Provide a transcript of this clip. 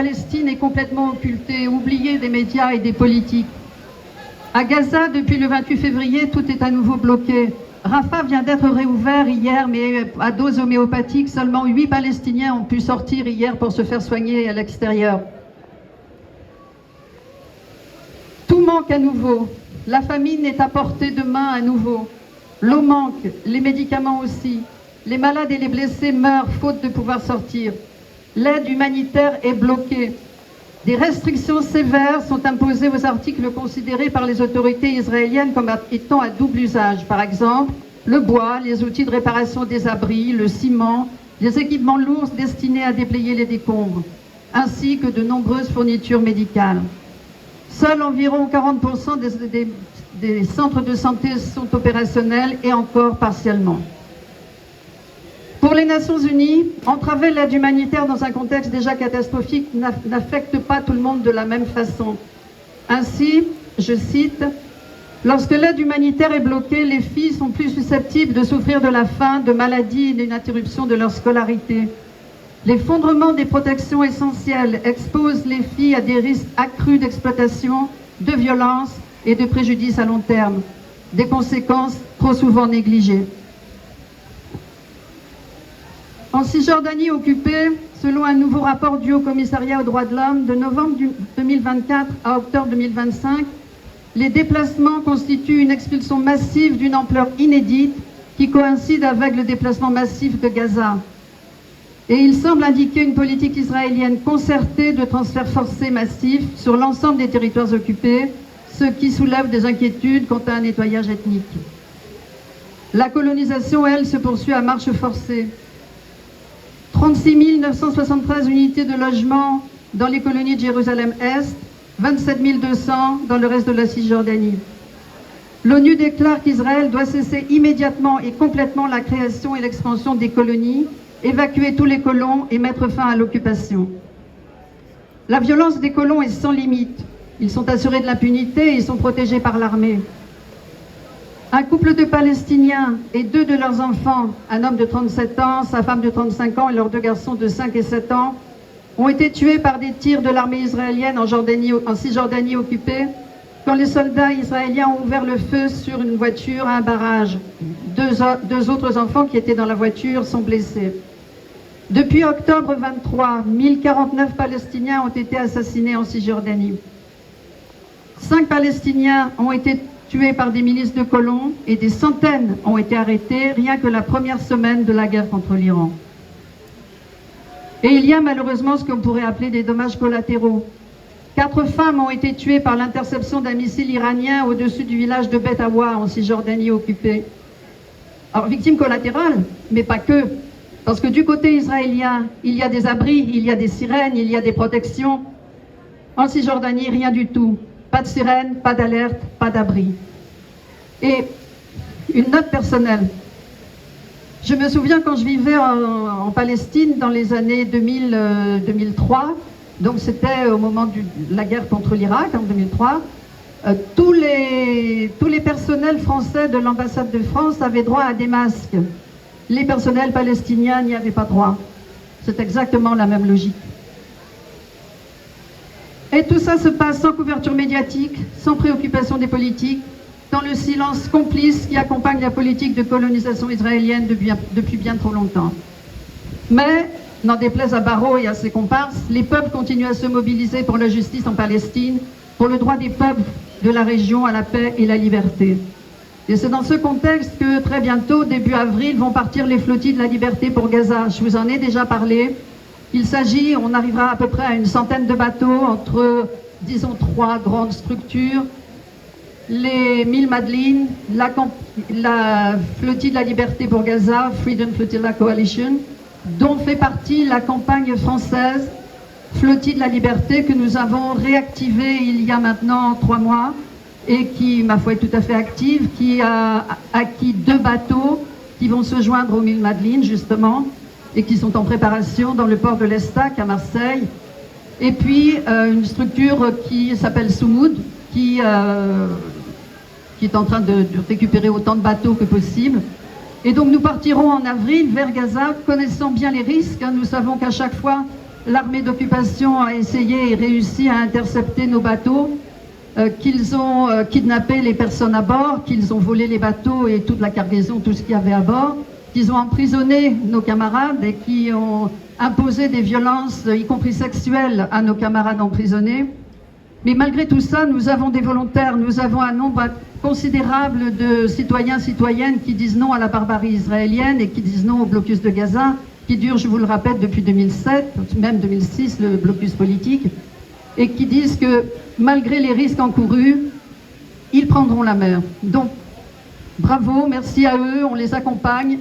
Palestine est complètement occultée, oubliée des médias et des politiques. À Gaza, depuis le 28 février, tout est à nouveau bloqué. Rafah vient d'être réouvert hier, mais à dose homéopathique. Seulement 8 Palestiniens ont pu sortir hier pour se faire soigner à l'extérieur. Tout manque à nouveau. La famine est à portée de main à nouveau. L'eau manque, les médicaments aussi. Les malades et les blessés meurent faute de pouvoir sortir. L'aide humanitaire est bloquée. Des restrictions sévères sont imposées aux articles considérés par les autorités israéliennes comme étant à double usage. Par exemple, le bois, les outils de réparation des abris, le ciment, les équipements lourds destinés à déblayer les décombres, ainsi que de nombreuses fournitures médicales. Seuls environ 40% des centres de santé sont opérationnels et encore partiellement. Pour les Nations Unies, entraver l'aide humanitaire dans un contexte déjà catastrophique n'affecte pas tout le monde de la même façon. Ainsi, je cite, « Lorsque l'aide humanitaire est bloquée, les filles sont plus susceptibles de souffrir de la faim, de maladies et d'une interruption de leur scolarité. L'effondrement des protections essentielles expose les filles à des risques accrus d'exploitation, de violence et de préjudice à long terme, des conséquences trop souvent négligées. » En Cisjordanie occupée, selon un nouveau rapport du Haut Commissariat aux droits de l'homme, de novembre 2024 à octobre 2025, les déplacements constituent une expulsion massive d'une ampleur inédite qui coïncide avec le déplacement massif de Gaza. Et il semble indiquer une politique israélienne concertée de transferts forcés massifs sur l'ensemble des territoires occupés, ce qui soulève des inquiétudes quant à un nettoyage ethnique. La colonisation, elle, se poursuit à marche forcée. 36 973 unités de logement dans les colonies de Jérusalem-Est, 27 200 dans le reste de la Cisjordanie. L'ONU déclare qu'Israël doit cesser immédiatement et complètement la création et l'expansion des colonies, évacuer tous les colons et mettre fin à l'occupation. La violence des colons est sans limite. Ils sont assurés de l'impunité et ils sont protégés par l'armée. Un couple de Palestiniens et 2 de leurs enfants, un homme de 37 ans, sa femme de 35 ans et leurs 2 garçons de 5 et 7 ans, ont été tués par des tirs de l'armée israélienne en Cisjordanie occupée, quand les soldats israéliens ont ouvert le feu sur une voiture à un barrage. Deux autres enfants qui étaient dans la voiture sont blessés. Depuis octobre 23, 1049 Palestiniens ont été assassinés en Cisjordanie. 5 Palestiniens ont été tués par des milices de colons et des centaines ont été arrêtés rien que la première semaine de la guerre contre l'Iran. Et il y a malheureusement ce qu'on pourrait appeler des dommages collatéraux. 4 femmes ont été tuées par l'interception d'un missile iranien au-dessus du village de Beth Awa en Cisjordanie occupée. Alors, victimes collatérales, mais pas que. Parce que du côté israélien, il y a des abris, il y a des sirènes, il y a des protections. En Cisjordanie, rien du tout. Pas de sirène, pas d'alerte, pas d'abri. Et une note personnelle. Je me souviens quand je vivais en Palestine dans les années 2003, donc c'était au moment de la guerre contre l'Irak en 2003, tous les personnels français de l'ambassade de France avaient droit à des masques. Les personnels palestiniens n'y avaient pas droit. C'est exactement la même logique. Et tout ça se passe sans couverture médiatique, sans préoccupation des politiques, dans le silence complice qui accompagne la politique de colonisation israélienne depuis bien trop longtemps. Mais, n'en déplaise à Barrot et à ses comparses, les peuples continuent à se mobiliser pour la justice en Palestine, pour le droit des peuples de la région à la paix et la liberté. Et c'est dans ce contexte que très bientôt, début avril, vont partir les flottilles de la liberté pour Gaza. Je vous en ai déjà parlé. Il s'agit, on arrivera à peu près à une centaine de bateaux entre, disons, 3 grandes structures. Les 1000 Madelines, la flottille de la liberté pour Gaza, Freedom Flotilla Coalition, dont fait partie la campagne française Flottille de la liberté que nous avons réactivée il y a maintenant 3 mois et qui, ma foi, est tout à fait active, qui a acquis 2 bateaux qui vont se joindre aux 1000 Madelines, justement, et qui sont en préparation dans le port de l'Estac à Marseille. Et puis une structure qui s'appelle Soumoud, qui est en train de récupérer autant de bateaux que possible. Et donc nous partirons en avril vers Gaza, connaissant bien les risques. Nous savons qu'à chaque fois, l'armée d'occupation a essayé et réussi à intercepter nos bateaux, qu'ils ont kidnappé les personnes à bord, qu'ils ont volé les bateaux et toute la cargaison, tout ce qu'il y avait à bord, qu'ils ont emprisonné nos camarades et qui ont imposé des violences, y compris sexuelles, à nos camarades emprisonnés. Mais malgré tout ça, nous avons des volontaires, nous avons un nombre considérable de citoyens, citoyennes qui disent non à la barbarie israélienne et qui disent non au blocus de Gaza, qui dure, je vous le rappelle, depuis 2007, même 2006, le blocus politique, et qui disent que malgré les risques encourus, ils prendront la mer. Donc, bravo, merci à eux, on les accompagne.